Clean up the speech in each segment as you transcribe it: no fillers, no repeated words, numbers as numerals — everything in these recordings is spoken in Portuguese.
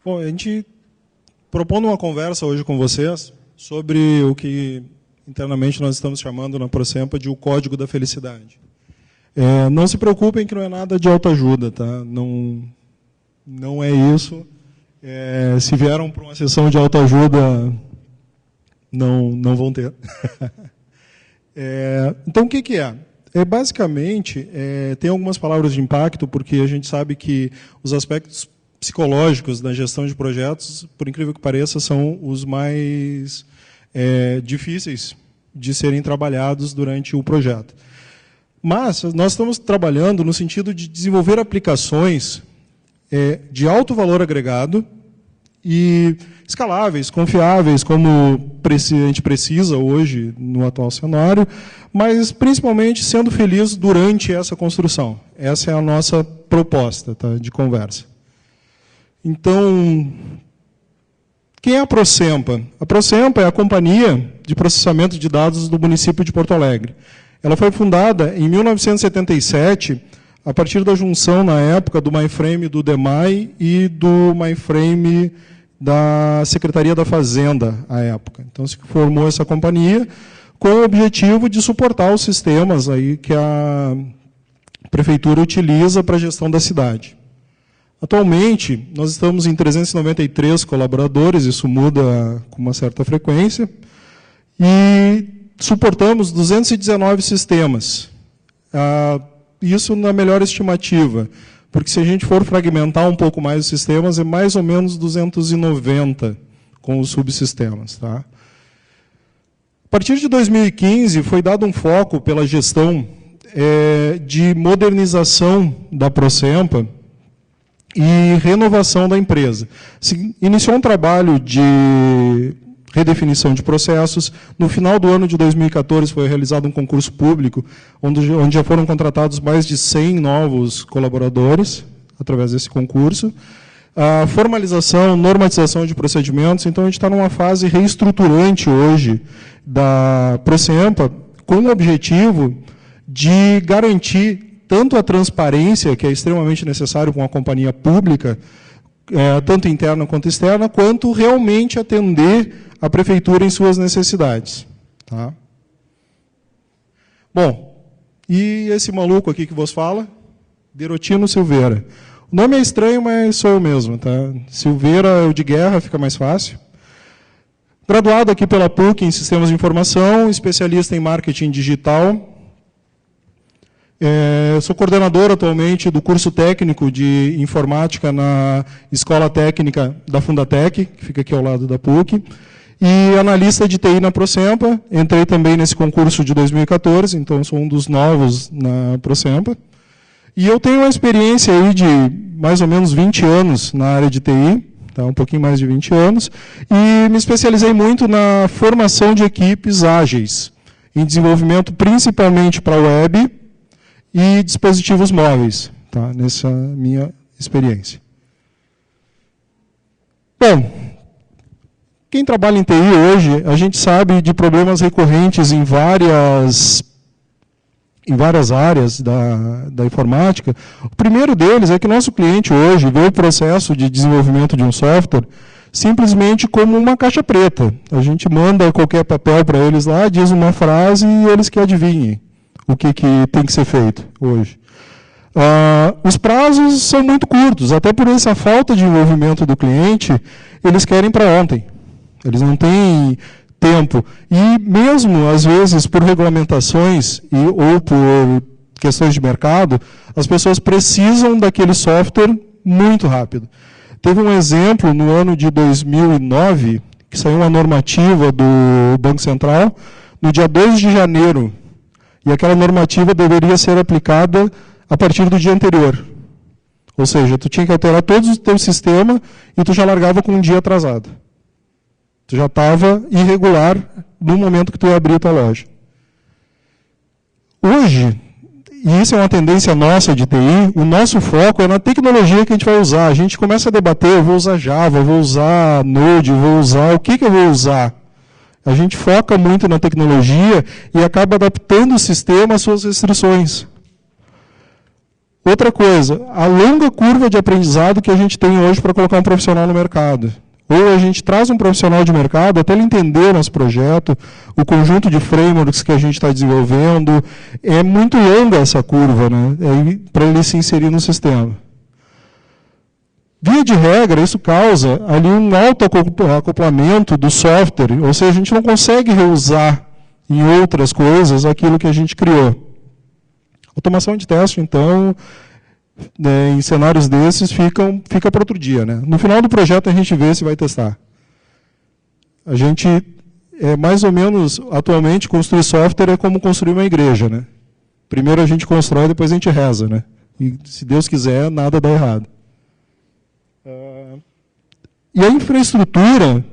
Bom, a gente propondo uma conversa hoje com vocês sobre o que internamente nós estamos chamando na Procempa de o Código da Felicidade. Não se preocupem que não é nada de autoajuda, tá? Não é isso. Se vieram para uma sessão de autoajuda, não vão ter. Então, o que é? Basicamente, tem algumas palavras de impacto, porque a gente sabe que os aspectos psicológicos da gestão de projetos, por incrível que pareça, são os mais difíceis de serem trabalhados durante o projeto. Mas nós estamos trabalhando no sentido de desenvolver aplicações de alto valor agregado e escaláveis, confiáveis, como a gente precisa hoje no atual cenário, mas principalmente sendo feliz durante essa construção. Essa é a nossa proposta, tá, de conversa. Então, quem é a Procempa? A Procempa é a Companhia de Processamento de Dados do município de Porto Alegre. Ela foi fundada em 1977, a partir da junção, na época, do mainframe do DEMAI e do mainframe da Secretaria da Fazenda, à época. Então, se formou essa companhia com o objetivo de suportar os sistemas aí que a Prefeitura utiliza para a gestão da cidade. Atualmente, nós estamos em 393 colaboradores, isso muda com uma certa frequência, e suportamos 219 sistemas. Isso na melhor estimativa, porque se a gente for fragmentar um pouco mais os sistemas, é mais ou menos 290 com os subsistemas. Tá? A partir de 2015, foi dado um foco pela gestão de modernização da Procempa, e renovação da empresa. Se iniciou um trabalho de redefinição de processos. No final do ano de 2014 foi realizado um concurso público, onde já foram contratados mais de 100 novos colaboradores, através desse concurso. A formalização, normatização de procedimentos. Então, a gente está numa fase reestruturante hoje da Procempa, com o objetivo de garantir tanto a transparência, que é extremamente necessário com a companhia pública, tanto interna quanto externa, quanto realmente atender a Prefeitura em suas necessidades. Tá? Bom, e esse maluco aqui que vos fala? Derotino Silveira. O nome é estranho, mas sou eu mesmo. Tá? Silveira é o de guerra, fica mais fácil. Graduado aqui pela PUC em Sistemas de Informação, especialista em Marketing Digital. Sou coordenador atualmente do curso técnico de informática na Escola Técnica da Fundatec, que fica aqui ao lado da PUC, e analista de TI na Procempa. Entrei também nesse concurso de 2014, então sou um dos novos na Procempa. E eu tenho uma experiência aí de mais ou menos 20 anos na área de TI, tá, um pouquinho mais de 20 anos, e me especializei muito na formação de equipes ágeis, em desenvolvimento principalmente para web, e dispositivos móveis, tá? Nessa minha experiência. Bom, quem trabalha em TI hoje, a gente sabe de problemas recorrentes em várias áreas da informática. O primeiro deles é que nosso cliente hoje vê o processo de desenvolvimento de um software simplesmente como uma caixa preta. A gente manda qualquer papel para eles lá, diz uma frase e eles que adivinhem o que tem que ser feito hoje. Os prazos são muito curtos, até por essa falta de envolvimento do cliente, eles querem para ontem. Eles não têm tempo. E mesmo, às vezes, por regulamentações ou por questões de mercado, as pessoas precisam daquele software muito rápido. Teve um exemplo no ano de 2009, que saiu uma normativa do Banco Central, no dia 2 de janeiro, e aquela normativa deveria ser aplicada a partir do dia anterior. Ou seja, tu tinha que alterar todo o teu sistema e tu já largava com um dia atrasado. Tu já estava irregular no momento que tu ia abrir a tua loja. Hoje, e isso é uma tendência nossa de TI, o nosso foco é na tecnologia que a gente vai usar. A gente começa a debater, eu vou usar Java, eu vou usar Node, eu vou usar, o que eu vou usar? A gente foca muito na tecnologia e acaba adaptando o sistema às suas restrições. Outra coisa, a longa curva de aprendizado que a gente tem hoje para colocar um profissional no mercado. Ou a gente traz um profissional de mercado até ele entender nosso projeto, o conjunto de frameworks que a gente está desenvolvendo. É muito longa essa curva, né, para ele se inserir no sistema. Via de regra, isso causa ali um alto acoplamento do software, ou seja, a gente não consegue reusar em outras coisas aquilo que a gente criou. Automação de teste, então, em cenários desses, fica para outro dia, né? No final do projeto, a gente vê se vai testar. A gente, mais ou menos, atualmente, construir software é como construir uma igreja, né? Primeiro a gente constrói, depois a gente reza, né? E, se Deus quiser, nada dá errado. E a infraestrutura,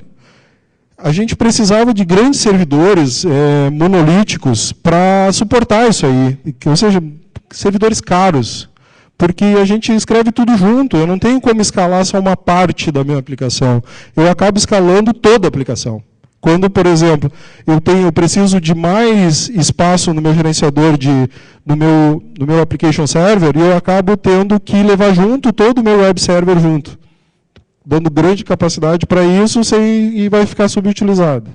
a gente precisava de grandes servidores monolíticos para suportar isso aí, ou seja, servidores caros, porque a gente escreve tudo junto, eu não tenho como escalar só uma parte da minha aplicação, eu acabo escalando toda a aplicação. Quando, por exemplo, eu preciso de mais espaço no meu gerenciador do meu application server, e eu acabo tendo que levar junto todo o meu web server junto, dando grande capacidade para isso e vai ficar subutilizado.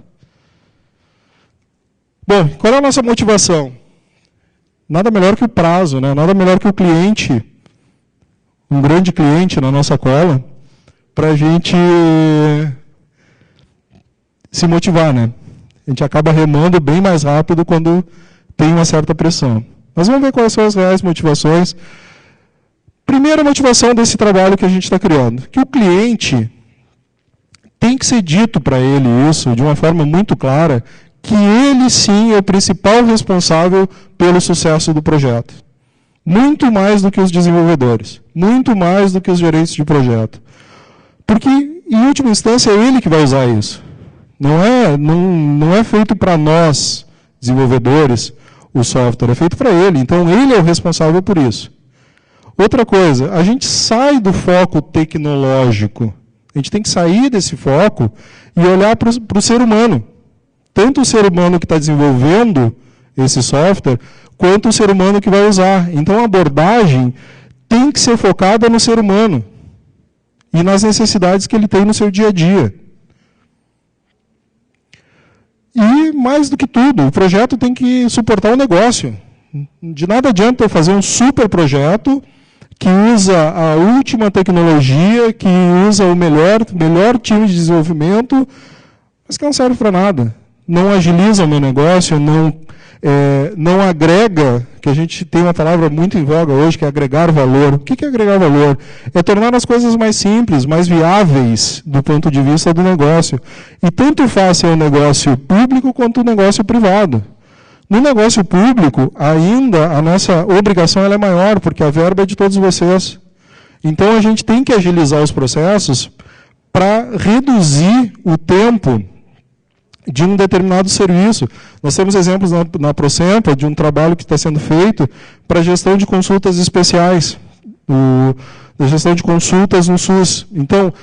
Bom, qual é a nossa motivação? Nada melhor que o prazo, né? Nada melhor que o cliente, um grande cliente na nossa cola, para a gente se motivar, né? A gente acaba remando bem mais rápido quando tem uma certa pressão. Mas vamos ver quais são as reais motivações. Primeira motivação desse trabalho que a gente está criando, que o cliente tem que ser dito para ele isso de uma forma muito clara, que ele sim é o principal responsável pelo sucesso do projeto. Muito mais do que os desenvolvedores, muito mais do que os gerentes de projeto. Porque, em última instância, é ele que vai usar isso. Não é feito para nós, desenvolvedores, o software, é feito para ele. Então, ele é o responsável por isso. Outra coisa, a gente sai do foco tecnológico. A gente tem que sair desse foco e olhar para o ser humano. Tanto o ser humano que está desenvolvendo esse software, quanto o ser humano que vai usar. Então, a abordagem tem que ser focada no ser humano e nas necessidades que ele tem no seu dia a dia. E, mais do que tudo, o projeto tem que suportar o negócio. De nada adianta eu fazer um super projeto que usa a última tecnologia, que usa o melhor time de desenvolvimento, mas que não serve para nada. Não agiliza o meu negócio, não agrega, que a gente tem uma palavra muito em voga hoje, que é agregar valor. O que é agregar valor? É tornar as coisas mais simples, mais viáveis do ponto de vista do negócio. E tanto faz ser um negócio público quanto um negócio privado. No negócio público, ainda a nossa obrigação ela é maior, porque a verba é de todos vocês. Então, a gente tem que agilizar os processos para reduzir o tempo de um determinado serviço. Nós temos exemplos na Procempa de um trabalho que está sendo feito para gestão de consultas especiais, da gestão de consultas no SUS. Então,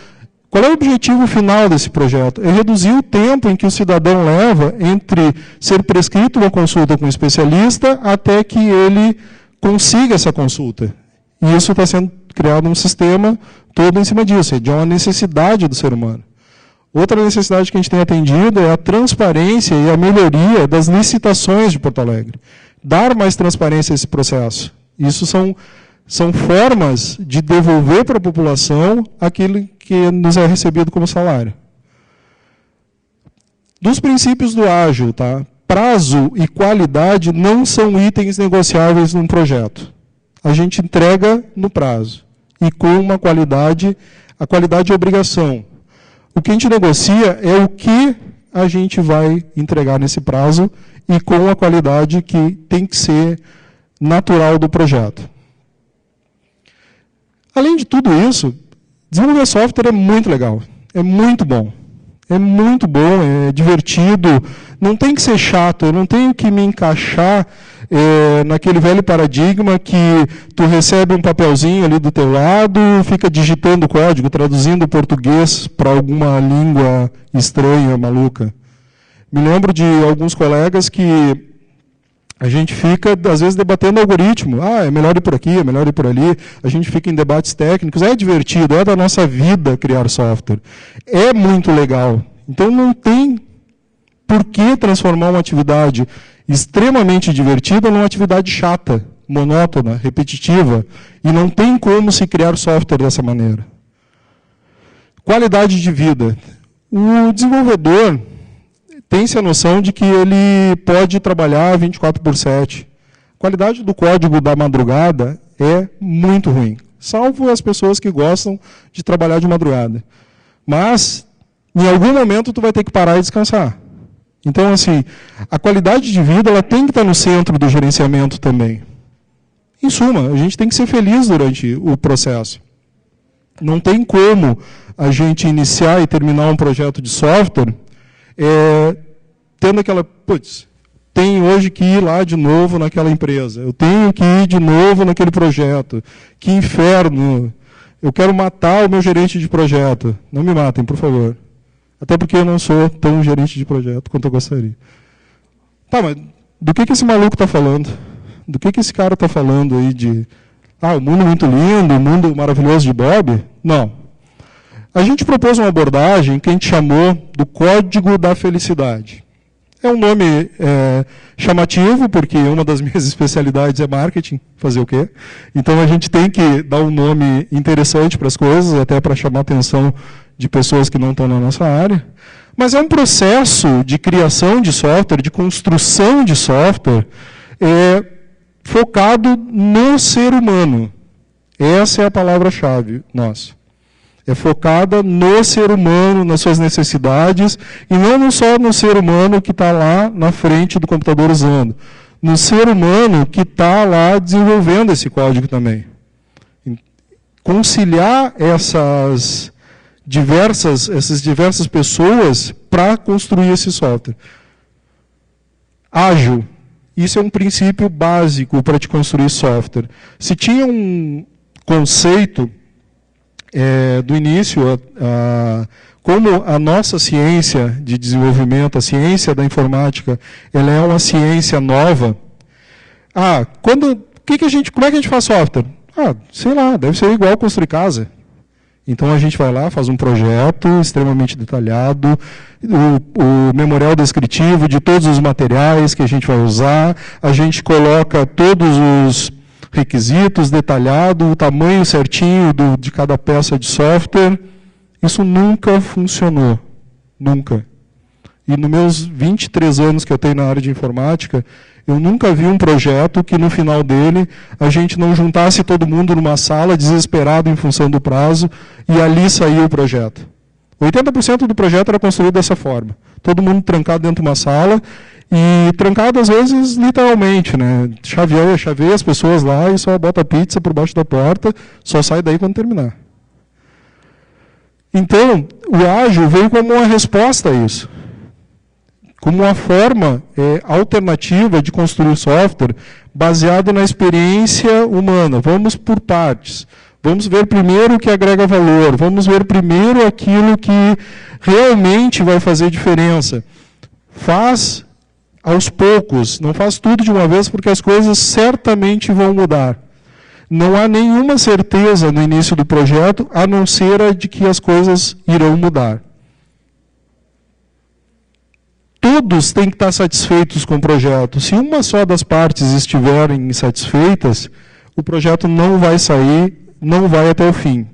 qual é o objetivo final desse projeto? É reduzir o tempo em que o cidadão leva entre ser prescrito uma consulta com um especialista até que ele consiga essa consulta. E isso está sendo criado um sistema todo em cima disso, de uma necessidade do ser humano. Outra necessidade que a gente tem atendido é a transparência e a melhoria das licitações de Porto Alegre. Dar mais transparência a esse processo. Isso são formas de devolver para a população aquilo que nos é recebido como salário. Dos princípios do ágil, tá? Prazo e qualidade não são itens negociáveis num projeto. A gente entrega no prazo. E com uma qualidade, a qualidade é obrigação. O que a gente negocia é o que a gente vai entregar nesse prazo e com a qualidade que tem que ser natural do projeto. Além de tudo isso, desenvolver software é muito legal, é muito bom. É muito bom, é divertido, não tem que ser chato, eu não tenho que me encaixar naquele velho paradigma que tu recebe um papelzinho ali do teu lado, fica digitando código, traduzindo português para alguma língua estranha, maluca. Me lembro de alguns colegas que A gente fica, às vezes, debatendo algoritmo. É melhor ir por aqui, é melhor ir por ali. A gente fica em debates técnicos. É divertido, é da nossa vida criar software. É muito legal. Então, não tem por que transformar uma atividade extremamente divertida numa atividade chata, monótona, repetitiva. E não tem como se criar software dessa maneira. Qualidade de vida. O desenvolvedor tem-se a noção de que ele pode trabalhar 24/7. A qualidade do código da madrugada é muito ruim, salvo as pessoas que gostam de trabalhar de madrugada. Mas, em algum momento, tu vai ter que parar e descansar. Então, assim, a qualidade de vida ela tem que estar no centro do gerenciamento também. Em suma, a gente tem que ser feliz durante o processo. Não tem como a gente iniciar e terminar um projeto de software tendo aquela, tenho hoje que ir lá de novo naquela empresa, eu tenho que ir de novo naquele projeto, que inferno, eu quero matar o meu gerente de projeto. Não me matem, por favor. Até porque eu não sou tão gerente de projeto quanto eu gostaria. Tá, mas do que esse maluco está falando? Do que esse cara está falando aí de o mundo muito lindo, o mundo maravilhoso de Bob? Não. A gente propôs uma abordagem que a gente chamou do Código da Felicidade. É um nome chamativo, porque uma das minhas especialidades é marketing, fazer o quê? Então a gente tem que dar um nome interessante para as coisas, até para chamar a atenção de pessoas que não estão na nossa área. Mas é um processo de criação de software, de construção de software, focado no ser humano. Essa é a palavra-chave nossa. É focada no ser humano, nas suas necessidades, e não só no ser humano que está lá na frente do computador usando. No ser humano que está lá desenvolvendo esse código também. Conciliar essas diversas pessoas para construir esse software. Ágil. Isso é um princípio básico para te construir software. Se tinha um conceito do início, como a nossa ciência de desenvolvimento, a ciência da informática, ela é uma ciência nova. Como é que a gente faz software? Sei lá, deve ser igual construir casa. Então a gente vai lá, faz um projeto extremamente detalhado, o memorial descritivo de todos os materiais que a gente vai usar, a gente coloca todos os requisitos detalhados, o tamanho certinho de cada peça de software. Isso nunca funcionou. Nunca. E nos meus 23 anos que eu tenho na área de informática, eu nunca vi um projeto que no final dele a gente não juntasse todo mundo numa sala desesperado em função do prazo e ali saiu o projeto. 80% do projeto era construído dessa forma. Todo mundo trancado dentro de uma sala e trancado às vezes literalmente, né? Chaveia as pessoas lá e só bota a pizza por baixo da porta, só sai daí quando terminar. Então, o ágil veio como uma resposta a isso. Como uma forma alternativa de construir software baseado na experiência humana. Vamos por partes. Vamos ver primeiro o que agrega valor. Vamos ver primeiro aquilo que realmente vai fazer diferença. Faz aos poucos, não faz tudo de uma vez, porque as coisas certamente vão mudar. Não há nenhuma certeza no início do projeto, a não ser a de que as coisas irão mudar. Todos têm que estar satisfeitos com o projeto. Se uma só das partes estiverem insatisfeitas, o projeto não vai sair, não vai até o fim.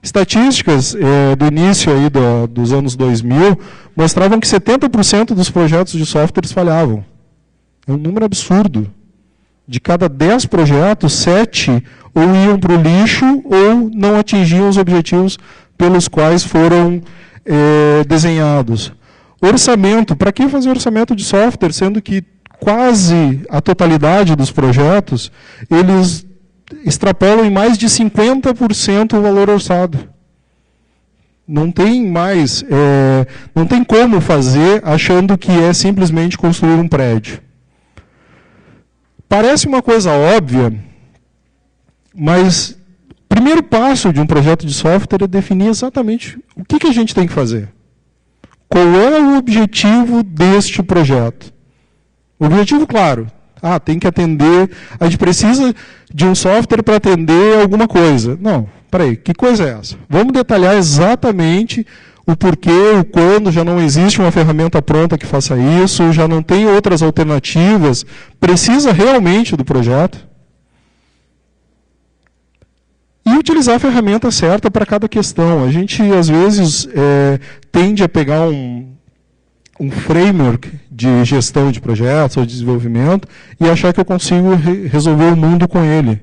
Estatísticas do início aí dos anos 2000 mostravam que 70% dos projetos de softwares falhavam. É um número absurdo. De cada 10 projetos, 7 ou iam para o lixo ou não atingiam os objetivos pelos quais foram desenhados. Orçamento. Para que fazer orçamento de software, sendo que quase a totalidade dos projetos, eles extrapolam em mais de 50% o valor orçado. Não tem mais, não tem como fazer achando que é simplesmente construir um prédio. Parece uma coisa óbvia, mas o primeiro passo de um projeto de software é definir exatamente o que a gente tem que fazer. Qual é o objetivo deste projeto? O objetivo, claro, Ah, tem que atender, a gente precisa de um software para atender alguma coisa. Não, peraí, que coisa é essa? Vamos detalhar exatamente o porquê, o quando, já não existe uma ferramenta pronta que faça isso, já não tem outras alternativas, precisa realmente do projeto. E utilizar a ferramenta certa para cada questão. A gente, às vezes, tende a pegar um framework de gestão de projetos ou de desenvolvimento e achar que eu consigo resolver o mundo com ele.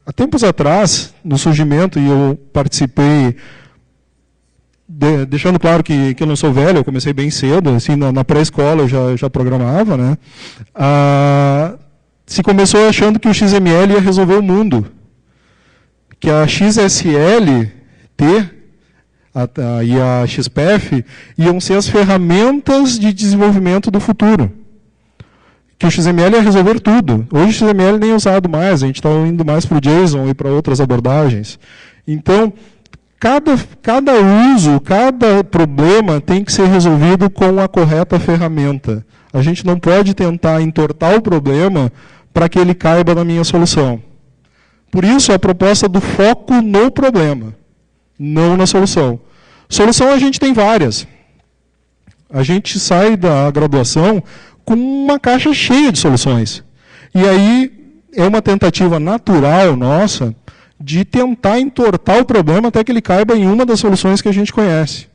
Há tempos atrás, no surgimento, e eu participei, deixando claro que eu não sou velho, eu comecei bem cedo, assim, na pré-escola eu já programava, né? Se começou achando que o XML ia resolver o mundo, que a XSLT e a XPF iam ser as ferramentas de desenvolvimento do futuro. Que o XML ia resolver tudo. Hoje o XML nem é usado mais, a gente está indo mais para o JSON e para outras abordagens. Então, cada uso, cada problema tem que ser resolvido com a correta ferramenta. A gente não pode tentar entortar o problema para que ele caiba na minha solução. Por isso, a proposta do foco no problema, não na solução. Solução a gente tem várias. A gente sai da graduação com uma caixa cheia de soluções. E aí é uma tentativa natural nossa de tentar entortar o problema até que ele caiba em uma das soluções que a gente conhece.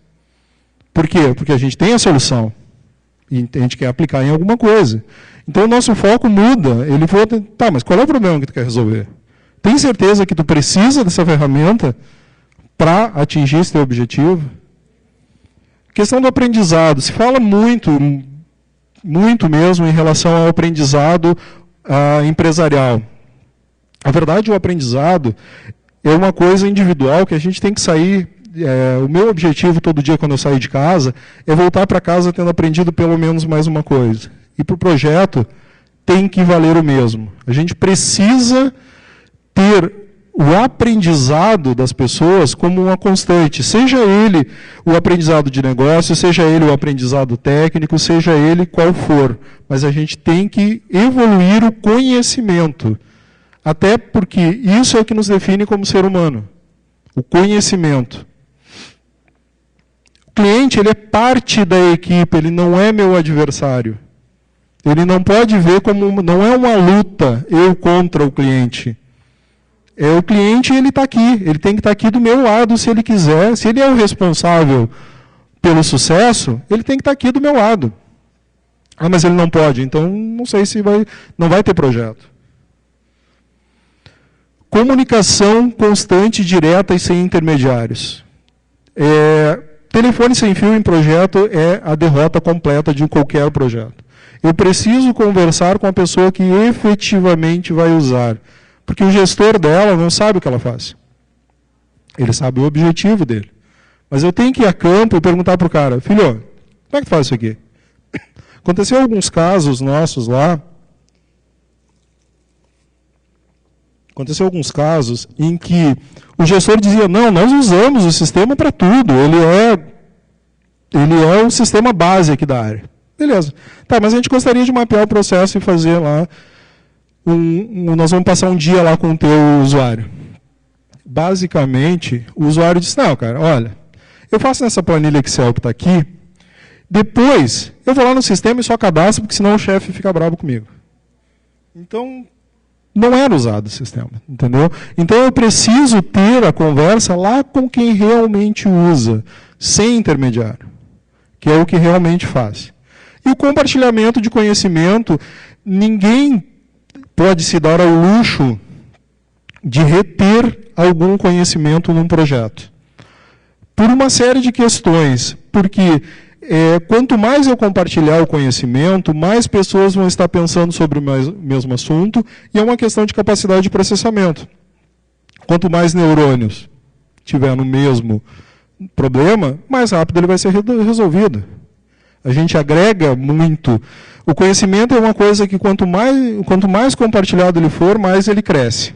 Por quê? Porque a gente tem a solução e a gente quer aplicar em alguma coisa. Então o nosso foco muda. Ele falou, tá, mas qual é o problema que tu quer resolver? Tem certeza que tu precisa dessa ferramenta para atingir esse teu objetivo? Questão do aprendizado. Se fala muito mesmo em relação ao aprendizado empresarial. Na verdade, o aprendizado é uma coisa individual que a gente tem que sair. O meu objetivo todo dia quando eu saio de casa é voltar para casa tendo aprendido pelo menos mais uma coisa. E para o projeto tem que valer o mesmo. A gente precisa ter o aprendizado das pessoas como uma constante, seja ele o aprendizado de negócio, seja ele o aprendizado técnico, seja ele qual for. Mas a gente tem que evoluir o conhecimento, até porque isso é o que nos define como ser humano, o conhecimento. O cliente, ele é parte da equipe, ele não é meu adversário. Ele não pode ver como, não é uma luta, eu contra o cliente. O cliente, ele está aqui, ele tem que estar aqui do meu lado se ele quiser. Se ele é o responsável pelo sucesso, ele tem que estar aqui do meu lado. Ah, mas ele não pode, então não sei se não vai ter projeto. Comunicação constante, direta e sem intermediários. Telefone sem fio em projeto é a derrota completa de qualquer projeto. Eu preciso conversar com a pessoa que efetivamente vai usar. Porque o gestor dela não sabe o que ela faz. Ele sabe o objetivo dele. Mas eu tenho que ir a campo e perguntar para o cara, filho, como é que faz isso aqui? Aconteceu alguns casos nossos lá. Aconteceu alguns casos em que o gestor dizia, não, nós usamos o sistema para tudo. Ele é o sistema base aqui da área. Beleza. Tá, mas a gente gostaria de mapear o processo e fazer lá nós vamos passar um dia lá com o teu usuário. Basicamente, o usuário disse, não, cara, olha, eu faço nessa planilha Excel que está aqui, depois eu vou lá no sistema e só cadastro, porque senão o chefe fica bravo comigo. Então, não era usado o sistema, entendeu? Então, eu preciso ter a conversa lá com quem realmente usa, sem intermediário, que é o que realmente faz. E o compartilhamento de conhecimento, ninguém pode se dar ao luxo de reter algum conhecimento num projeto. Por uma série de questões. Porque quanto mais eu compartilhar o conhecimento, mais pessoas vão estar pensando sobre o mesmo assunto, e é uma questão de capacidade de processamento. Quanto mais neurônios tiver no mesmo problema, mais rápido ele vai ser resolvido. A gente agrega muito. O conhecimento é uma coisa que quanto mais compartilhado ele for, mais ele cresce.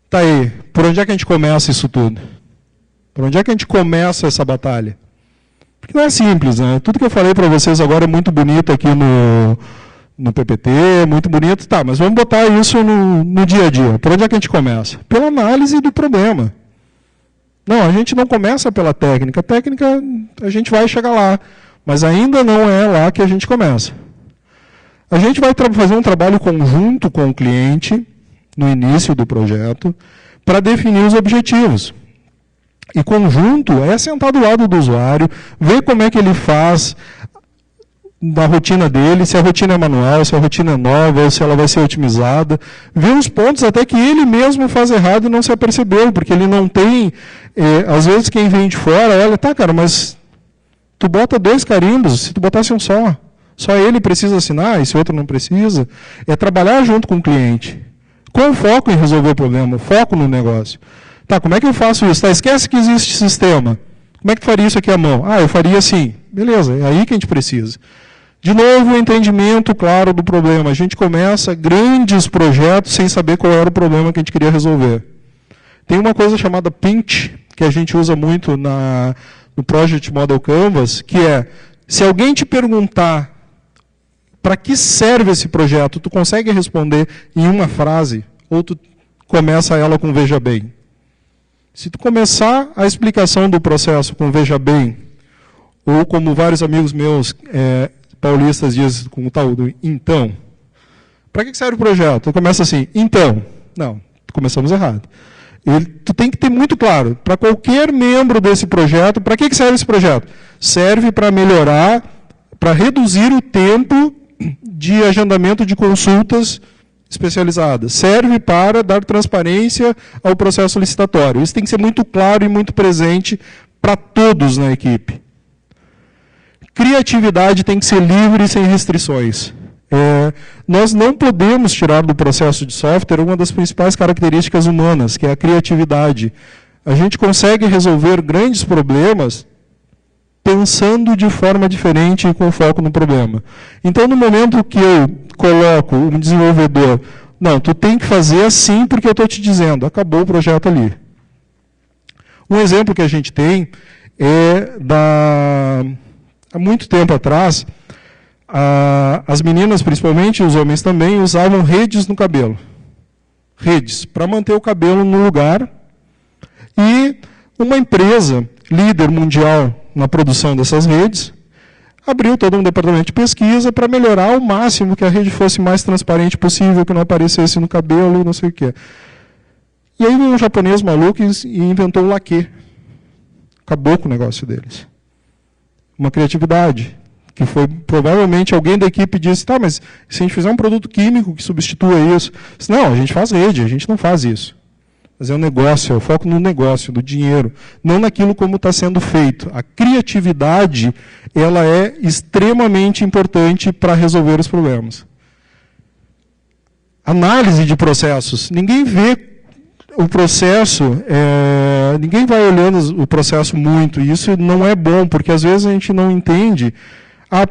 Tá aí. Por onde é que a gente começa isso tudo? Por onde é que a gente começa essa batalha? Porque não é simples, né? Tudo que eu falei para vocês agora é muito bonito aqui no PPT, muito bonito. Tá, mas vamos botar isso no dia a dia. Por onde é que a gente começa? Pela análise do problema. Não, a gente não começa pela técnica. A técnica, a gente vai chegar lá. Mas ainda não é lá que a gente começa. A gente vai fazer um trabalho conjunto com o cliente, no início do projeto, para definir os objetivos. E conjunto é sentar do lado do usuário, ver como é que ele faz da rotina dele, se a rotina é manual, se a rotina é nova, ou se ela vai ser otimizada, ver os pontos até que ele mesmo faz errado e não se apercebeu, porque ele não tem, às vezes quem vem de fora, olha, tá cara, mas tu bota 2 carimbos, se tu botasse um só ele precisa assinar, esse outro não precisa, é trabalhar junto com o cliente, com foco em resolver o problema, foco no negócio. Tá, como é que eu faço isso? Tá, esquece que existe sistema. Como é que tu faria isso aqui à mão? Ah, eu faria assim. Beleza, é aí que a gente precisa. De novo, o entendimento claro do problema. A gente começa grandes projetos sem saber qual era o problema que a gente queria resolver. Tem uma coisa chamada Pinch, que a gente usa muito no Project Model Canvas, que é, se alguém te perguntar para que serve esse projeto, tu consegue responder em uma frase, ou tu começa ela com veja bem. Se tu começar a explicação do processo com veja bem, ou como vários amigos meus paulistas dizem com o tal do então, para que serve o projeto? Tu começa assim, então. Não, começamos errado. Tu tem que ter muito claro, para qualquer membro desse projeto, para que serve esse projeto? Serve para melhorar, para reduzir o tempo de agendamento de consultas especializadas. Serve para dar transparência ao processo licitatório. Isso tem que ser muito claro e muito presente para todos na equipe. Criatividade tem que ser livre e sem restrições. Nós não podemos tirar do processo de software uma das principais características humanas, que é a criatividade. A gente consegue resolver grandes problemas pensando de forma diferente e com foco no problema. Então, no momento que eu coloco um desenvolvedor, não, tu tem que fazer assim porque eu estou te dizendo, acabou o projeto ali. Um exemplo que a gente tem é há muito tempo atrás, as meninas, principalmente, os homens também, usavam redes no cabelo. Redes, para manter o cabelo no lugar. E uma empresa, líder mundial na produção dessas redes, abriu todo um departamento de pesquisa para melhorar ao máximo que a rede fosse mais transparente possível, que não aparecesse no cabelo, não sei o quê. E aí veio um japonês maluco e inventou o laque. Acabou com o negócio deles. Uma criatividade, que foi, provavelmente, alguém da equipe disse, tá, mas se a gente fizer um produto químico que substitua isso, disse, não, a gente faz rede, a gente não faz isso. Mas é um negócio, é o foco no negócio, do dinheiro, não naquilo como está sendo feito. A criatividade, ela é extremamente importante para resolver os problemas. Análise de processos. Ninguém vê o processo, ninguém vai olhando o processo muito, e isso não é bom, porque às vezes a gente não entende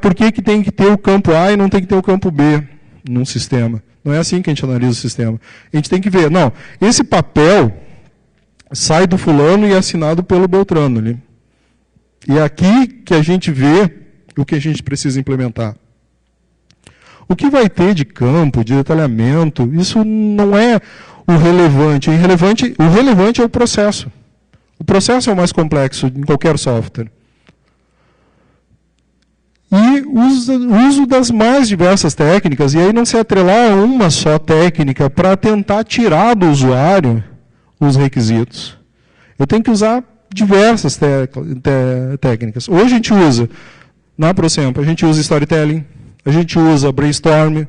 por que tem que ter o campo A e não tem que ter o campo B num sistema. Não é assim que a gente analisa o sistema. A gente tem que ver, não, esse papel sai do fulano e é assinado pelo Beltrano ali. E é aqui que a gente vê o que a gente precisa implementar. O que vai ter de campo, de detalhamento, isso não é o relevante. O relevante é o processo. O processo é o mais complexo em qualquer software. E o uso das mais diversas técnicas, e aí não se atrelar a uma só técnica para tentar tirar do usuário os requisitos. Eu tenho que usar diversas técnicas. Hoje a gente usa, na ProSemp, a gente usa storytelling, a gente usa brainstorm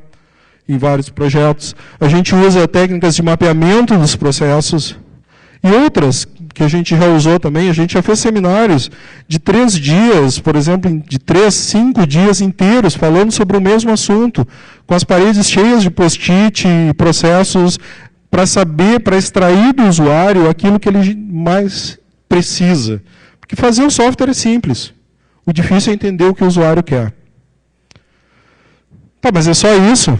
em vários projetos, a gente usa técnicas de mapeamento dos processos e outras que a gente já usou também. A gente já fez seminários de 3 dias, por exemplo, de 3, 5 dias inteiros, falando sobre o mesmo assunto, com as paredes cheias de post-it e processos, para saber, para extrair do usuário aquilo que ele mais precisa. Porque fazer o software é simples. O difícil é entender o que o usuário quer. Tá, mas é só isso?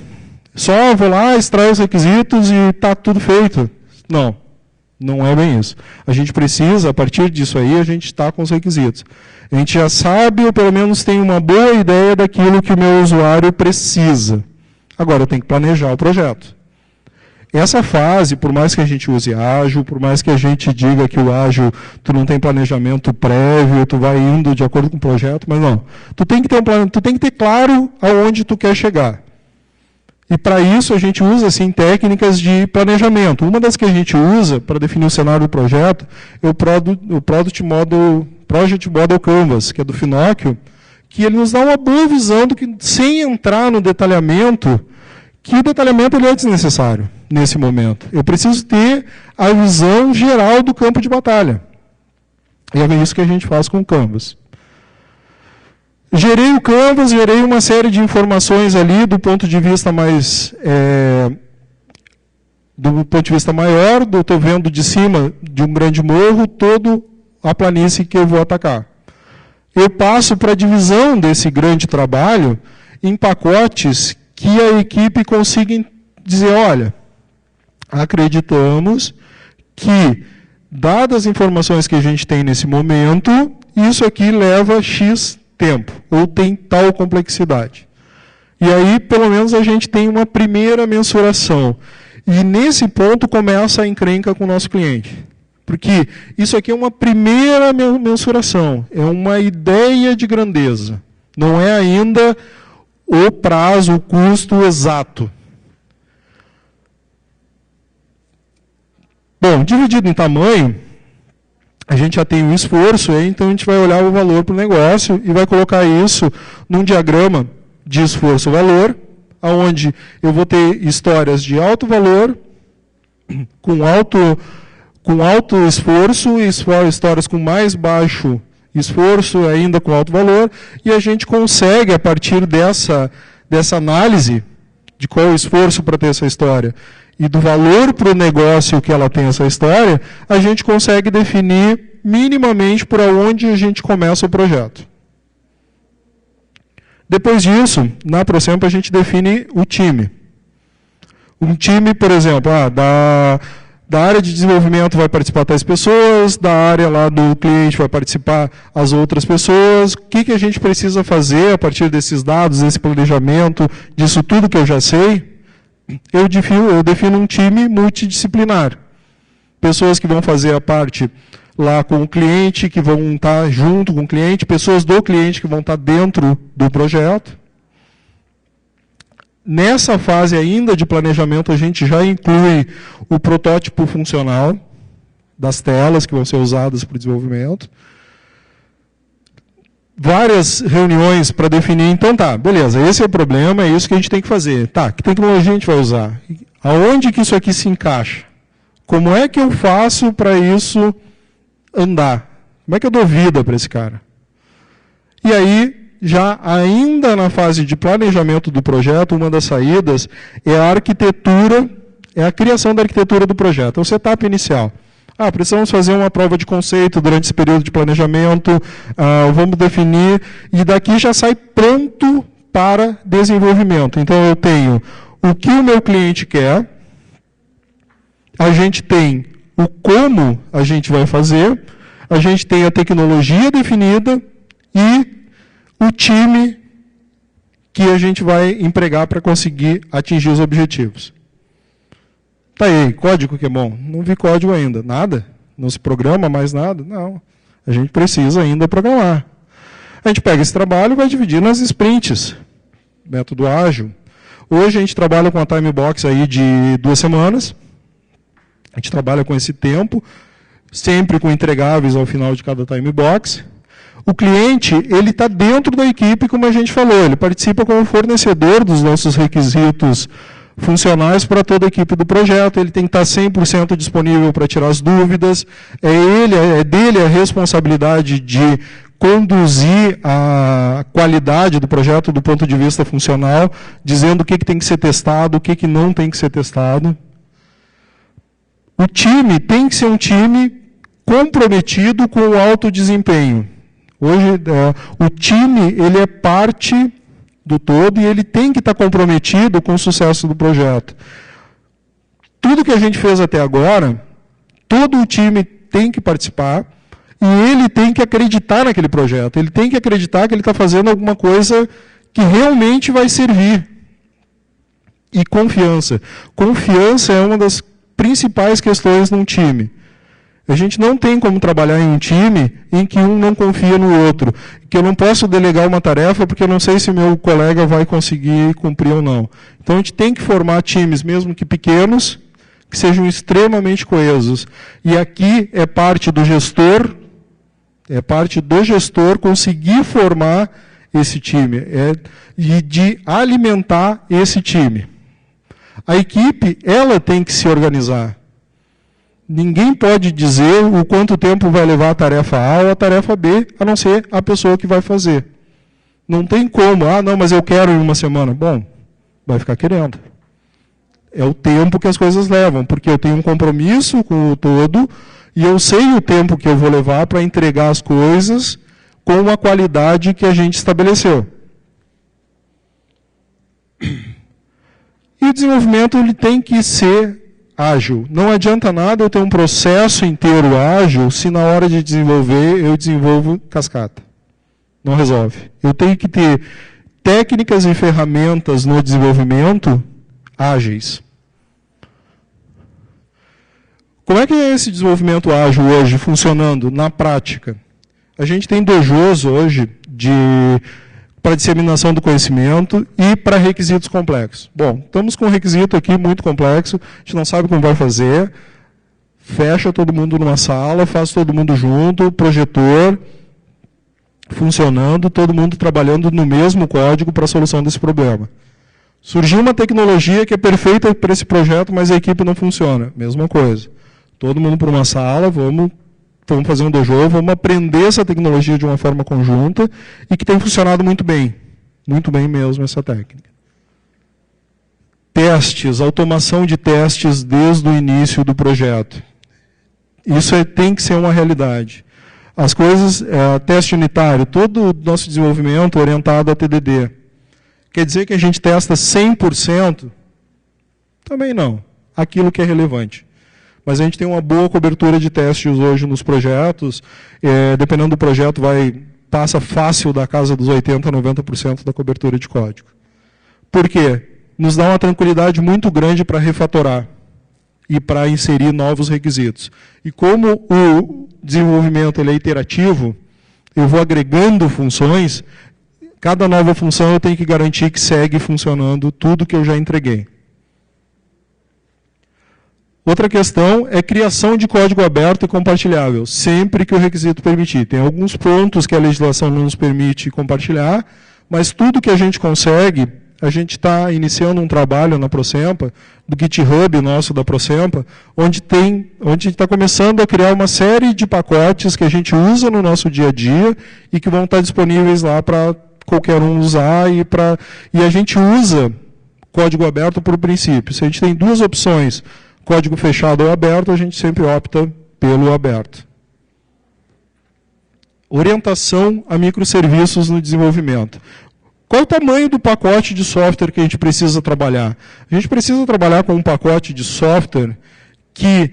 Só vou lá, extrair os requisitos e está tudo feito? Não. Não é bem isso. A gente precisa, a partir disso aí, a gente está com os requisitos. A gente já sabe, ou pelo menos tem uma boa ideia daquilo que o meu usuário precisa. Agora, eu tenho que planejar o projeto. Essa fase, por mais que a gente use ágil, por mais que a gente diga que o ágil, tu não tem planejamento prévio, tu vai indo de acordo com o projeto, mas não. Tu tem que ter tu tem que ter claro aonde tu quer chegar. E para isso a gente usa assim, técnicas de planejamento. Uma das que a gente usa para definir o cenário do projeto é o Project Model Canvas, que é do Finóquio, que ele nos dá uma boa visão do que, sem entrar no detalhamento, que o detalhamento ele é desnecessário nesse momento. Eu preciso ter a visão geral do campo de batalha. E é isso que a gente faz com o Canvas. Gerei o Canvas, gerei uma série de informações ali do ponto de vista mais... do ponto de vista maior, estou vendo de cima de um grande morro, toda a planície que eu vou atacar. Eu passo para a divisão desse grande trabalho em pacotes que a equipe consiga dizer, olha, acreditamos que, dadas as informações que a gente tem nesse momento, isso aqui leva X tempo, ou tem tal complexidade. E aí, pelo menos, a gente tem uma primeira mensuração. E nesse ponto começa a encrenca com o nosso cliente. Porque isso aqui é uma primeira mensuração, é uma ideia de grandeza. Não é ainda o prazo, o custo exato. Bom, dividido em tamanho, a gente já tem um esforço, então a gente vai olhar o valor para o negócio e vai colocar isso num diagrama de esforço-valor, onde eu vou ter histórias de alto valor, com alto esforço, e histórias com mais baixo esforço, ainda com alto valor, e a gente consegue, a partir dessa análise de qual é o esforço para ter essa história, e do valor para o negócio que ela tem essa história, a gente consegue definir minimamente por onde a gente começa o projeto. Depois disso, na ProSemp a gente define o time. Um time, por exemplo, da área de desenvolvimento vai participar tais pessoas, da área lá do cliente vai participar as outras pessoas. O que a gente precisa fazer a partir desses dados, desse planejamento, disso tudo que eu já sei? Eu defino um time multidisciplinar. Pessoas que vão fazer a parte lá com o cliente, que vão estar junto com o cliente, pessoas do cliente que vão estar dentro do projeto. Nessa fase ainda de planejamento, a gente já inclui o protótipo funcional das telas que vão ser usadas para o desenvolvimento. Várias reuniões para definir, então tá, beleza, esse é o problema, é isso que a gente tem que fazer. Tá, que tecnologia a gente vai usar? Aonde que isso aqui se encaixa? Como é que eu faço para isso andar? Como é que eu dou vida para esse cara? E aí, já ainda na fase de planejamento do projeto, uma das saídas é a arquitetura, é a criação da arquitetura do projeto, é o setup inicial. Precisamos fazer uma prova de conceito durante esse período de planejamento, vamos definir, e daqui já sai pronto para desenvolvimento. Então, eu tenho o que o meu cliente quer, a gente tem o como a gente vai fazer, a gente tem a tecnologia definida e o time que a gente vai empregar para conseguir atingir os objetivos. Tá aí, código que é bom. Não vi código ainda. Nada? Não se programa mais nada? Não. A gente precisa ainda programar. A gente pega esse trabalho e vai dividir nas sprints. Método ágil. Hoje a gente trabalha com a time box aí de 2 semanas. A gente trabalha com esse tempo, sempre com entregáveis ao final de cada time box. O cliente, ele está dentro da equipe, como a gente falou. Ele participa como fornecedor dos nossos requisitos funcionais para toda a equipe do projeto, ele tem que estar 100% disponível para tirar as dúvidas, é dele a responsabilidade de conduzir a qualidade do projeto do ponto de vista funcional, dizendo o que tem que ser testado, o que não tem que ser testado. O time tem que ser um time comprometido com o alto desempenho. Hoje, o time ele é parte do todo, e ele tem que estar comprometido com o sucesso do projeto. Tudo que a gente fez até agora Todo o time tem que participar e ele tem que acreditar naquele projeto. Ele tem que acreditar que ele está fazendo alguma coisa que realmente vai servir. E confiança. Confiança é uma das principais questões num time. A gente não tem como trabalhar em um time em que um não confia no outro. Que eu não posso delegar uma tarefa porque eu não sei se meu colega vai conseguir cumprir ou não. Então a gente tem que formar times, mesmo que pequenos, que sejam extremamente coesos. E aqui é parte do gestor conseguir formar esse time e de alimentar esse time. A equipe, ela tem que se organizar. Ninguém pode dizer o quanto tempo vai levar a tarefa A ou a tarefa B, a não ser a pessoa que vai fazer. Não tem como, não, mas eu quero em uma semana. Bom, vai ficar querendo. É o tempo que as coisas levam, porque eu tenho um compromisso com o todo e eu sei o tempo que eu vou levar para entregar as coisas com a qualidade que a gente estabeleceu. E o desenvolvimento ele tem que ser ágil. Não adianta nada eu ter um processo inteiro ágil se na hora de desenvolver eu desenvolvo cascata. Não resolve. Eu tenho que ter técnicas e ferramentas no desenvolvimento ágeis. Como é que é esse desenvolvimento ágil hoje funcionando na prática? A gente tem dojos hoje para disseminação do conhecimento e para requisitos complexos. Bom, estamos com um requisito aqui muito complexo, a gente não sabe como vai fazer, fecha todo mundo numa sala, faz todo mundo junto, projetor funcionando, todo mundo trabalhando no mesmo código para a solução desse problema. Surgiu uma tecnologia que é perfeita para esse projeto, mas a equipe não funciona. Mesma coisa. Todo mundo para uma sala, vamos fazer um dojo, vamos aprender essa tecnologia de uma forma conjunta e que tem funcionado muito bem mesmo essa técnica. Testes, automação de testes desde o início do projeto. Isso tem que ser uma realidade. As coisas, teste unitário, todo o nosso desenvolvimento orientado a TDD. Quer dizer que a gente testa 100%? Também não. Aquilo que é relevante. Mas a gente tem uma boa cobertura de testes hoje nos projetos. Dependendo do projeto, passa fácil da casa dos 80% a 90% da cobertura de código. Por quê? Nos dá uma tranquilidade muito grande para refatorar e para inserir novos requisitos. E como o desenvolvimento ele é iterativo, eu vou agregando funções, cada nova função eu tenho que garantir que segue funcionando tudo que eu já entreguei. Outra questão é criação de código aberto e compartilhável, sempre que o requisito permitir. Tem alguns pontos que a legislação não nos permite compartilhar, mas tudo que a gente consegue, a gente está iniciando um trabalho na Procempa, do GitHub nosso da Procempa, onde a gente está começando a criar uma série de pacotes que a gente usa no nosso dia a dia e que vão estar disponíveis lá para qualquer um usar e a gente usa código aberto por princípio. Se a gente tem duas opções, código fechado ou aberto, a gente sempre opta pelo aberto. Orientação a microserviços no desenvolvimento. Qual o tamanho do pacote de software que a gente precisa trabalhar? A gente precisa trabalhar com um pacote de software que,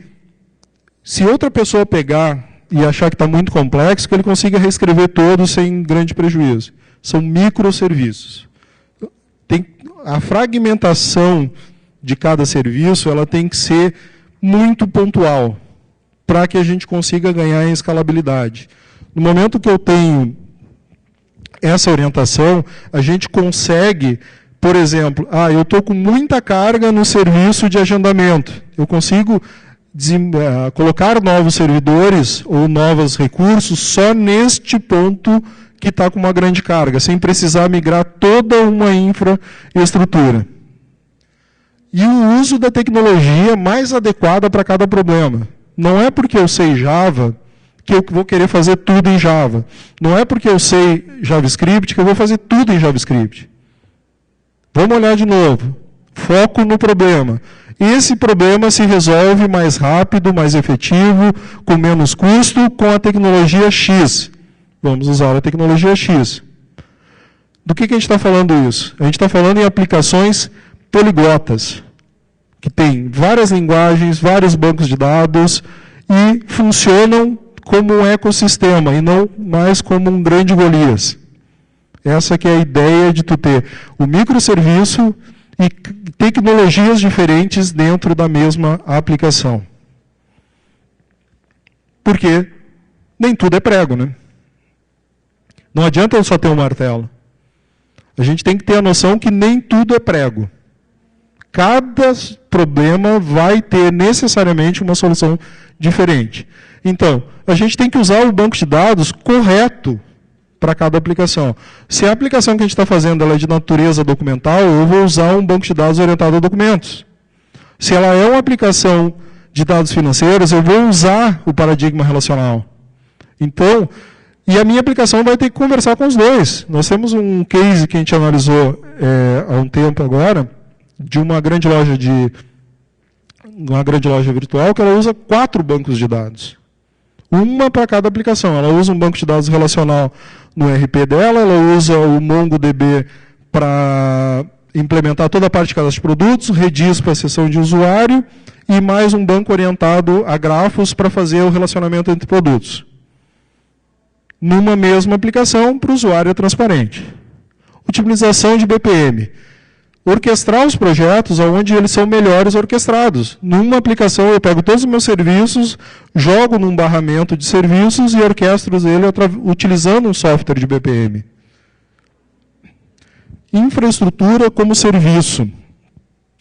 se outra pessoa pegar e achar que está muito complexo, que ele consiga reescrever todo sem grande prejuízo. São microserviços. A fragmentação de cada serviço, ela tem que ser muito pontual, para que a gente consiga ganhar em escalabilidade. No momento que eu tenho essa orientação, a gente consegue, por exemplo, eu estou com muita carga no serviço de agendamento. Eu consigo colocar novos servidores ou novos recursos só neste ponto que está com uma grande carga, sem precisar migrar toda uma infraestrutura. E o uso da tecnologia mais adequada para cada problema. Não é porque eu sei Java que eu vou querer fazer tudo em Java. Não é porque eu sei JavaScript que eu vou fazer tudo em JavaScript. Vamos olhar de novo. Foco no problema. Esse problema se resolve mais rápido, mais efetivo, com menos custo, com a tecnologia X. Vamos usar a tecnologia X. Do que a gente está falando isso? A gente está falando em aplicações poliglotas, que tem várias linguagens, vários bancos de dados, e funcionam como um ecossistema e não mais como um grande Golias. Essa que é a ideia de tu ter o microserviço e tecnologias diferentes dentro da mesma aplicação. Porque nem tudo é prego, né? Não adianta eu só ter um martelo. A gente tem que ter a noção que nem tudo é prego. Cada problema vai ter necessariamente uma solução diferente. Então, a gente tem que usar o banco de dados correto para cada aplicação. Se a aplicação que a gente está fazendo ela é de natureza documental, eu vou usar um banco de dados orientado a documentos. Se ela é uma aplicação de dados financeiros, eu vou usar o paradigma relacional. Então, e a minha aplicação vai ter que conversar com os dois. Nós temos um case que a gente analisou há um tempo agora, de uma grande loja virtual, que ela usa 4 bancos de dados. Uma para cada aplicação. Ela usa um banco de dados relacional no ERP dela, ela usa o MongoDB para implementar toda a parte de cadastro de produtos, Redis para a seção de usuário, e mais um banco orientado a grafos para fazer o relacionamento entre produtos. Numa mesma aplicação, para o usuário é transparente. Utilização de BPM. Orquestrar os projetos onde eles são melhores orquestrados. Numa aplicação, eu pego todos os meus serviços, jogo num barramento de serviços e orquestro ele utilizando um software de BPM. Infraestrutura como serviço.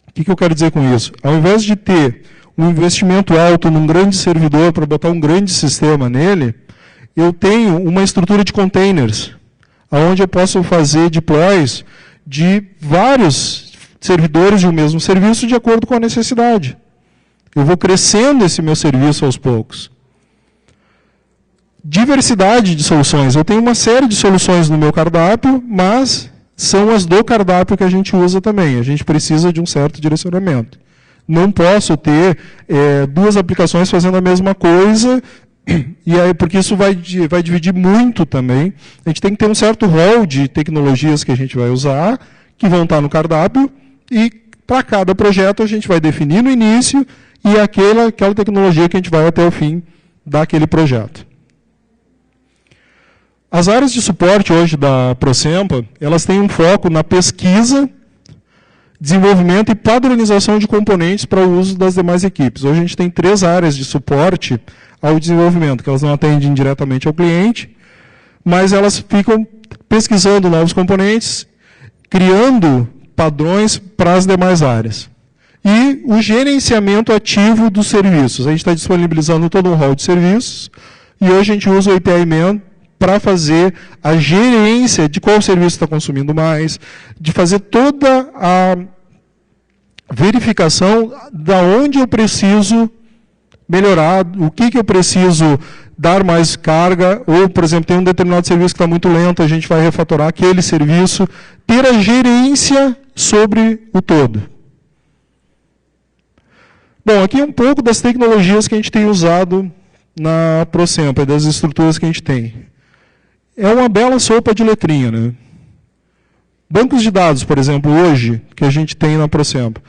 O que eu quero dizer com isso? Ao invés de ter um investimento alto num grande servidor para botar um grande sistema nele, eu tenho uma estrutura de containers, onde eu posso fazer deploys de vários servidores de um mesmo serviço de acordo com a necessidade. Eu vou crescendo esse meu serviço aos poucos. Diversidade de soluções. Eu tenho uma série de soluções no meu cardápio, mas são as do cardápio que a gente usa também. A gente precisa de um certo direcionamento. Não posso ter 2 aplicações fazendo a mesma coisa, e aí, porque isso vai dividir muito também. A gente tem que ter um certo rol de tecnologias que a gente vai usar, que vão estar no cardápio, e para cada projeto a gente vai definir no início e aquela tecnologia que a gente vai até o fim daquele projeto. As áreas de suporte hoje da Procempa, elas têm um foco na pesquisa, desenvolvimento e padronização de componentes para o uso das demais equipes. Hoje a gente tem 3 áreas de suporte ao desenvolvimento, que elas não atendem diretamente ao cliente, mas elas ficam pesquisando novos componentes, criando padrões para as demais áreas. E o gerenciamento ativo dos serviços. A gente está disponibilizando todo um rol de serviços, e hoje a gente usa o API Man para fazer a gerência de qual serviço está consumindo mais, de fazer toda a verificação de onde eu preciso melhorar, o que eu preciso dar mais carga, ou, por exemplo, tem um determinado serviço que está muito lento, a gente vai refatorar aquele serviço, ter a gerência sobre o todo. Bom, aqui é um pouco das tecnologias que a gente tem usado na Procempa, das estruturas que a gente tem. É uma bela sopa de letrinha, né? Bancos de dados, por exemplo, hoje, que a gente tem na Procempa.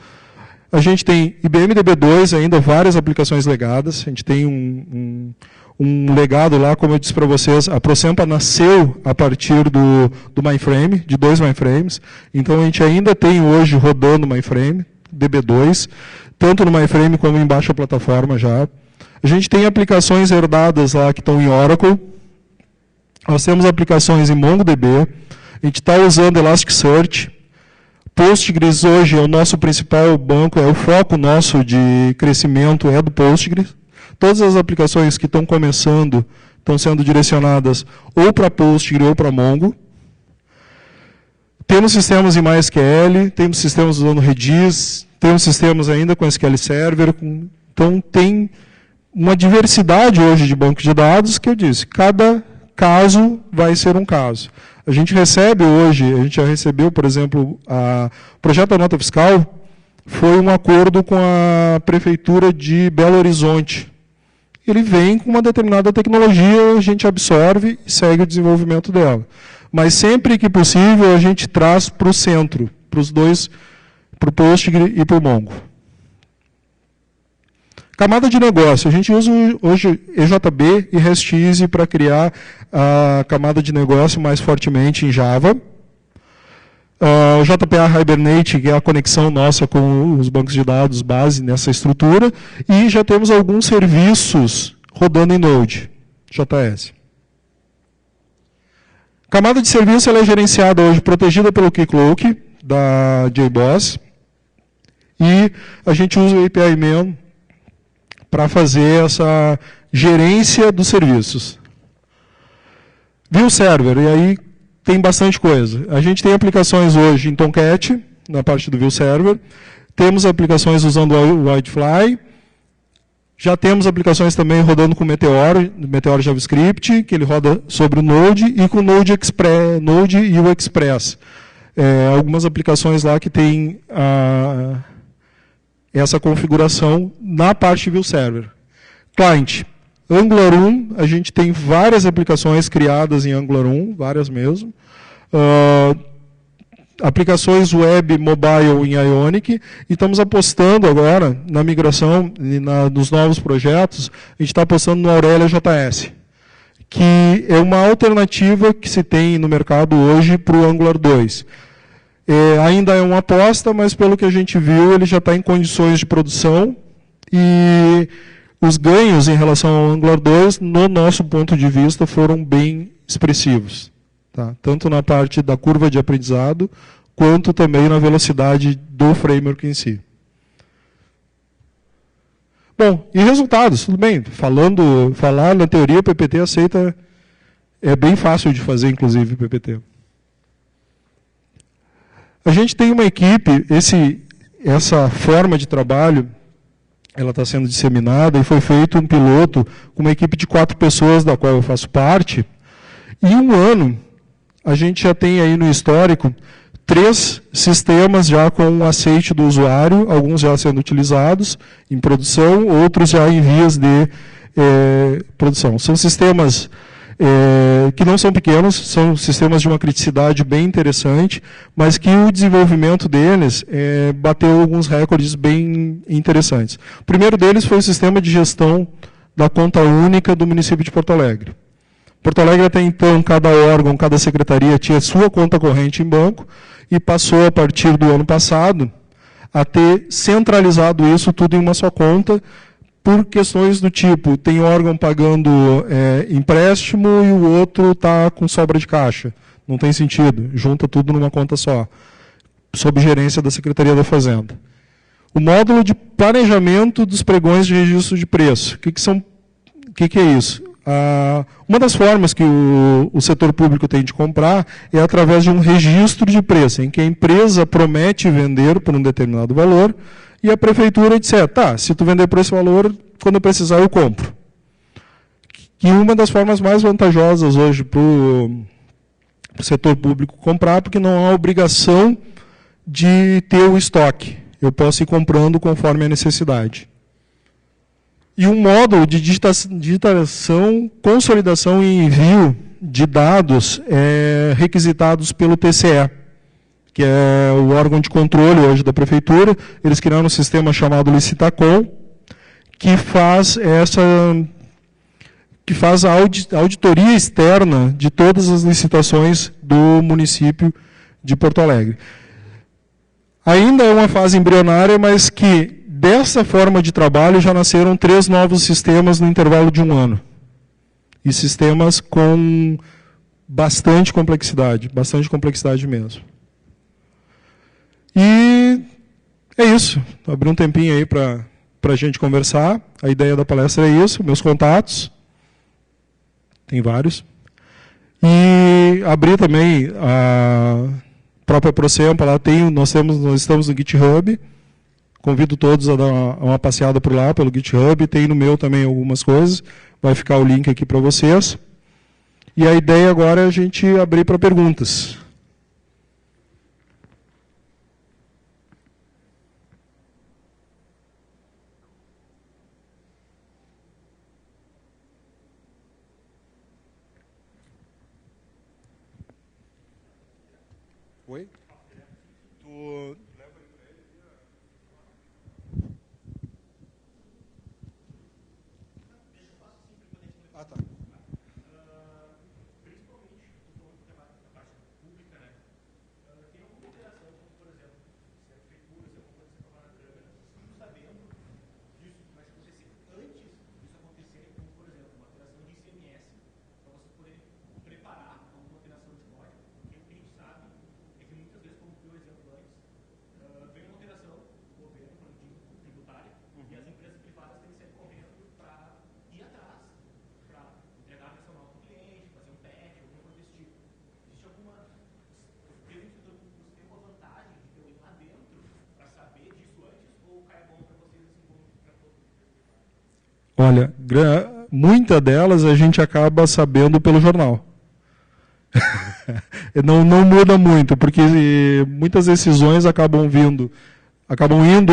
A gente tem IBM DB2, ainda várias aplicações legadas. A gente tem um legado lá, como eu disse para vocês, a Procempa nasceu a partir do mainframe, de 2 mainframes. Então, a gente ainda tem hoje rodando mainframe, DB2, tanto no mainframe como em baixa plataforma já. A gente tem aplicações herdadas lá que estão em Oracle. Nós temos aplicações em MongoDB. A gente está usando Elasticsearch. Postgres hoje é o nosso principal banco, é o foco nosso de crescimento é do Postgres. Todas as aplicações que estão começando estão sendo direcionadas ou para Postgres ou para Mongo. Temos sistemas em MySQL, temos sistemas usando Redis, temos sistemas ainda com SQL Server. Então, tem uma diversidade hoje de bancos de dados que eu disse, cada caso vai ser um caso. A gente recebe hoje, a gente já recebeu, por exemplo, o projeto da nota fiscal foi um acordo com a Prefeitura de Belo Horizonte. Ele vem com uma determinada tecnologia, a gente absorve e segue o desenvolvimento dela. Mas sempre que possível, a gente traz para o centro, para os dois, para o Postgres e para o Mongo. Camada de negócio. A gente usa hoje EJB e REST para criar a camada de negócio mais fortemente em Java. O JPA Hibernate, que é a conexão nossa com os bancos de dados base nessa estrutura. E já temos alguns serviços rodando em Node.js. Camada de serviço ela é gerenciada hoje, protegida pelo Keycloak, da JBoss. E a gente usa o API Man para fazer essa gerência dos serviços. View Server, e aí tem bastante coisa. A gente tem aplicações hoje em Tomcat, na parte do View Server. Temos aplicações usando o Whitefly. Já temos aplicações também rodando com Meteor JavaScript, que ele roda sobre o Node, e com Node e o Express. Algumas aplicações lá que tem essa configuração na parte View Server. Client. Angular 1, a gente tem várias aplicações criadas em Angular 1, várias mesmo. Aplicações web, mobile em Ionic, e estamos apostando agora na migração, nos novos projetos, a gente está apostando no Aurelia.js, que é uma alternativa que se tem no mercado hoje para o Angular 2. Ainda é uma aposta, mas pelo que a gente viu, ele já está em condições de produção, e os ganhos em relação ao Angular 2, no nosso ponto de vista, foram bem expressivos. Tá? Tanto na parte da curva de aprendizado, quanto também na velocidade do framework em si. Bom, e resultados? Tudo bem, falar na teoria, o PPT aceita, é bem fácil de fazer, inclusive, o PPT. A gente tem uma equipe, essa forma de trabalho, ela está sendo disseminada, e foi feito um piloto com uma equipe de 4 pessoas, da qual eu faço parte. Em um ano, a gente já tem aí no histórico 3 sistemas já com o aceite do usuário, alguns já sendo utilizados em produção, outros já em vias de produção. São sistemas que não são pequenos, são sistemas de uma criticidade bem interessante, mas que o desenvolvimento deles bateu alguns recordes bem interessantes. O primeiro deles foi o sistema de gestão da conta única do município de Porto Alegre. Porto Alegre, até então, cada órgão, cada secretaria tinha sua conta corrente em banco, e passou, a partir do ano passado, a ter centralizado isso tudo em uma só conta, por questões do tipo, tem órgão pagando empréstimo e o outro está com sobra de caixa. Não tem sentido, junta tudo numa conta só, sob gerência da Secretaria da Fazenda. O módulo de planejamento dos pregões de registro de preço. O que é isso? Uma das formas que o setor público tem de comprar é através de um registro de preço, em que a empresa promete vender por um determinado valor, e a prefeitura disser, tá, se tu vender por esse valor, quando eu precisar eu compro. E uma das formas mais vantajosas hoje para o setor público comprar, porque não há obrigação de ter o estoque. Eu posso ir comprando conforme a necessidade. E um módulo de digitação, consolidação e envio de dados requisitados pelo TCE, que é o órgão de controle hoje da prefeitura. Eles criaram um sistema chamado Licitacom, que faz a auditoria externa de todas as licitações do município de Porto Alegre. Ainda é uma fase embrionária, mas que dessa forma de trabalho já nasceram 3 novos sistemas no intervalo de 1 ano. E sistemas com bastante complexidade mesmo. E é isso. Abri um tempinho aí para a gente conversar. A ideia da palestra é isso, meus contatos. Tem vários. E abrir também a própria Procempa, lá nós estamos no GitHub. Convido todos a dar uma passeada por lá, pelo GitHub. Tem no meu também algumas coisas. Vai ficar o link aqui para vocês. E a ideia agora é a gente abrir para perguntas. Oi? Olha, muitas delas a gente acaba sabendo pelo jornal. Não muda muito, porque muitas decisões acabam indo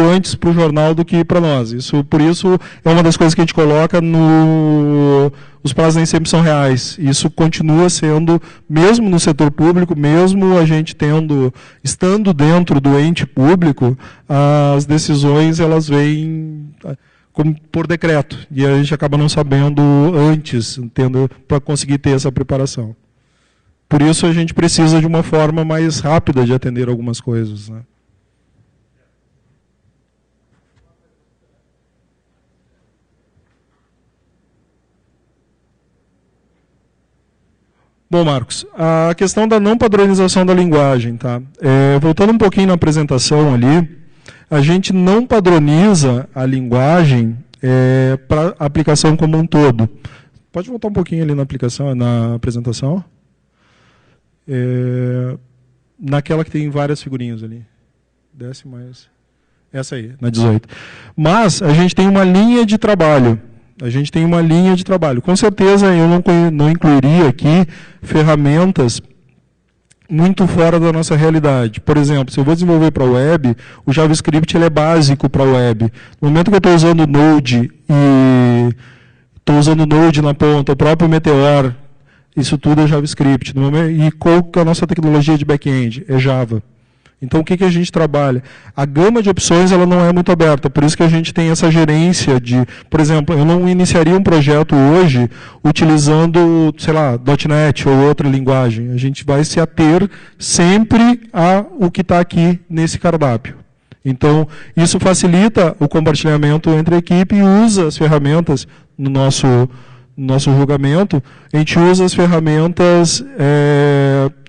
antes para o jornal do que para nós. Por isso, é uma das coisas que a gente coloca os prazos nem sempre são reais. Isso continua sendo, mesmo no setor público, mesmo a gente estando dentro do ente público, as decisões elas vêm como por decreto, e a gente acaba não sabendo antes, para conseguir ter essa preparação. Por isso a gente precisa de uma forma mais rápida de atender algumas coisas, né? Bom, Marcos, a questão da não padronização da linguagem, tá? Voltando um pouquinho na apresentação ali, a gente não padroniza a linguagem para a aplicação como um todo. Pode voltar um pouquinho ali na apresentação? Naquela que tem várias figurinhas ali. Desce mais. Essa aí, na 18. Mas a gente tem uma linha de trabalho. Com certeza eu não incluiria aqui ferramentas muito fora da nossa realidade. Por exemplo, se eu vou desenvolver para a web, o JavaScript ele é básico para a web. No momento que eu estou usando Node e estou usando Node na ponta, o próprio Meteor, isso tudo é JavaScript. E qual que é a nossa tecnologia de back-end? É Java. Então, o que a gente trabalha? A gama de opções ela não é muito aberta, por isso que a gente tem essa gerência de... Por exemplo, eu não iniciaria um projeto hoje utilizando, sei lá, .NET ou outra linguagem. A gente vai se ater sempre ao que está aqui nesse cardápio. Então, isso facilita o compartilhamento entre a equipe e usa as ferramentas no nosso julgamento. A gente usa as ferramentas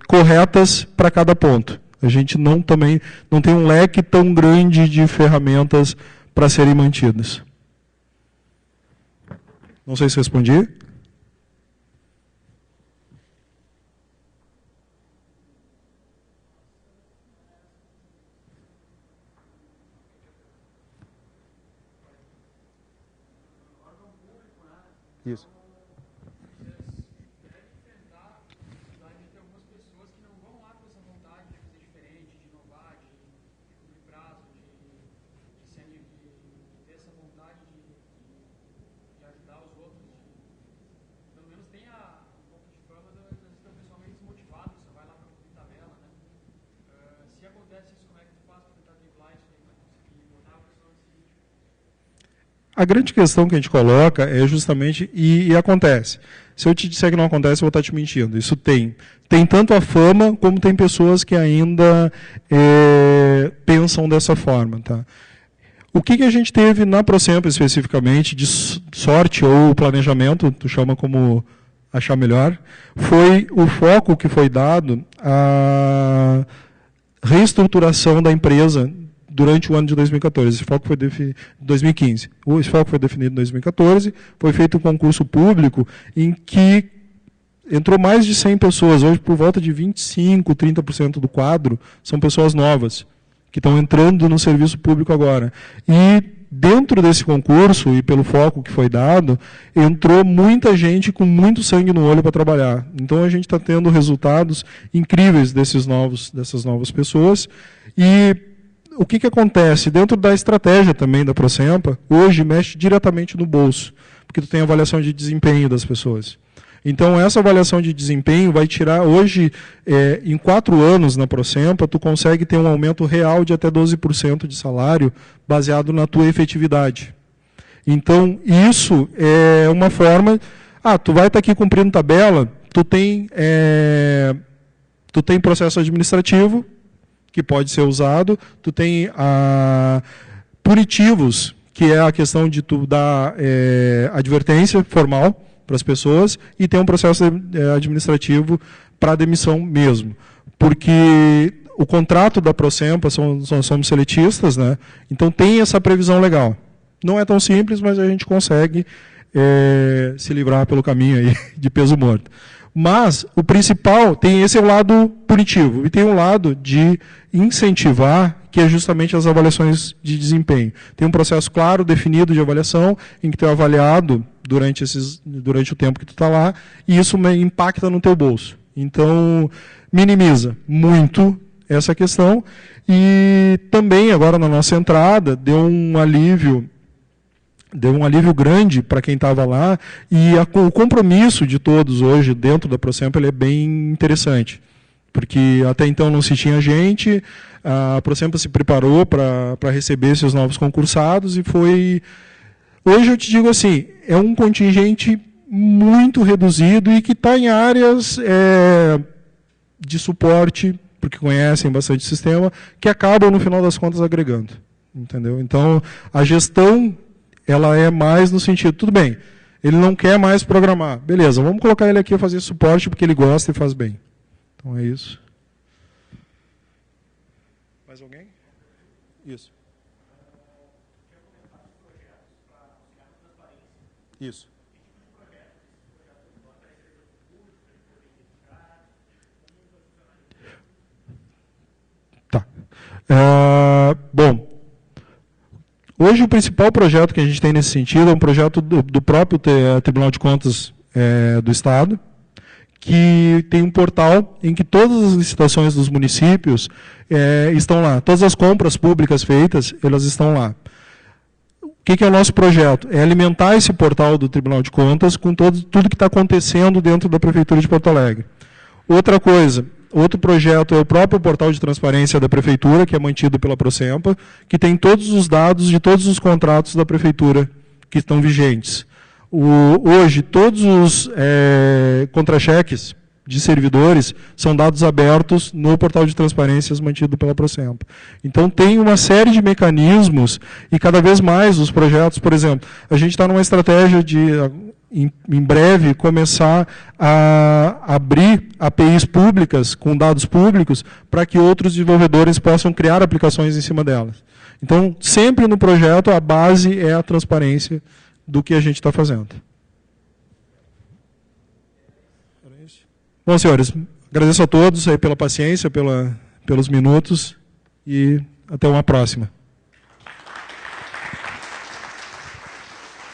corretas para cada ponto. A gente também não tem um leque tão grande de ferramentas para serem mantidas. Não sei se respondi. Isso. A grande questão que a gente coloca é justamente, e acontece. Se eu te disser que não acontece, eu vou estar te mentindo. Isso tem. Tem tanto a fama, como tem pessoas que ainda pensam dessa forma. Tá? O que a gente teve na ProSempa, especificamente, de sorte ou planejamento, tu chama como achar melhor, foi o foco que foi dado à reestruturação da empresa durante o ano de 2014. Esse foco foi 2015. Esse foco foi definido em 2014, foi feito um concurso público em que entrou mais de 100 pessoas. Hoje, por volta de 25%, 30% do quadro são pessoas novas, que estão entrando no serviço público agora. E dentro desse concurso, e pelo foco que foi dado, entrou muita gente com muito sangue no olho para trabalhar. Então, a gente está tendo resultados incríveis dessas novas pessoas. E o que acontece? Dentro da estratégia também da ProSempa, hoje mexe diretamente no bolso, porque tu tem avaliação de desempenho das pessoas. Então, essa avaliação de desempenho vai tirar, hoje, em 4 anos na ProSempa, tu consegue ter um aumento real de até 12% de salário, baseado na tua efetividade. Então, isso é uma forma... tu vai estar aqui cumprindo tabela, tu tem processo administrativo, que pode ser usado, tu tem punitivos, que é a questão de tu dar advertência formal para as pessoas, e tem um processo administrativo para demissão mesmo. Porque o contrato da ProSempa, somos seletistas, né? Então tem essa previsão legal. Não é tão simples, mas a gente consegue se livrar pelo caminho aí de peso morto. Mas o principal, esse é o lado punitivo, e tem um lado de incentivar que é justamente as avaliações de desempenho. Tem um processo claro, definido de avaliação, em que tu é avaliado durante o tempo que tu está lá, e isso impacta no teu bolso. Então, minimiza muito essa questão, e também, agora na nossa entrada, deu um alívio grande para quem estava lá, e o compromisso de todos hoje dentro da Procemp ele é bem interessante, porque até então não se tinha gente, a Procemp se preparou para receber seus novos concursados, e foi... Hoje eu te digo assim, é um contingente muito reduzido e que está em áreas de suporte, porque conhecem bastante o sistema, que acabam, no final das contas, agregando. Entendeu? Então, a gestão ela é mais no sentido, tudo bem, ele não quer mais programar. Beleza, vamos colocar ele aqui a fazer suporte porque ele gosta e faz bem. Então, é isso. Mais alguém? Isso. Isso. Tá. Bom, hoje o principal projeto que a gente tem nesse sentido é um projeto do próprio Tribunal de Contas do Estado, que tem um portal em que todas as licitações dos municípios estão lá. Todas as compras públicas feitas, elas estão lá. O que é o nosso projeto? É alimentar esse portal do Tribunal de Contas com tudo que está acontecendo dentro da Prefeitura de Porto Alegre. Outra coisa, outro projeto é o próprio portal de transparência da Prefeitura, que é mantido pela Procemp, que tem todos os dados de todos os contratos da Prefeitura que estão vigentes. Hoje, todos os contra-cheques de servidores são dados abertos no portal de transparências mantido pela Procemp. Então, tem uma série de mecanismos e cada vez mais os projetos, por exemplo, a gente está numa estratégia de, em breve, começar a abrir APIs públicas com dados públicos para que outros desenvolvedores possam criar aplicações em cima delas. Então, sempre no projeto, a base é a transparência do que a gente está fazendo. Bom, senhores, agradeço a todos aí pela paciência, pelos minutos, e até uma próxima.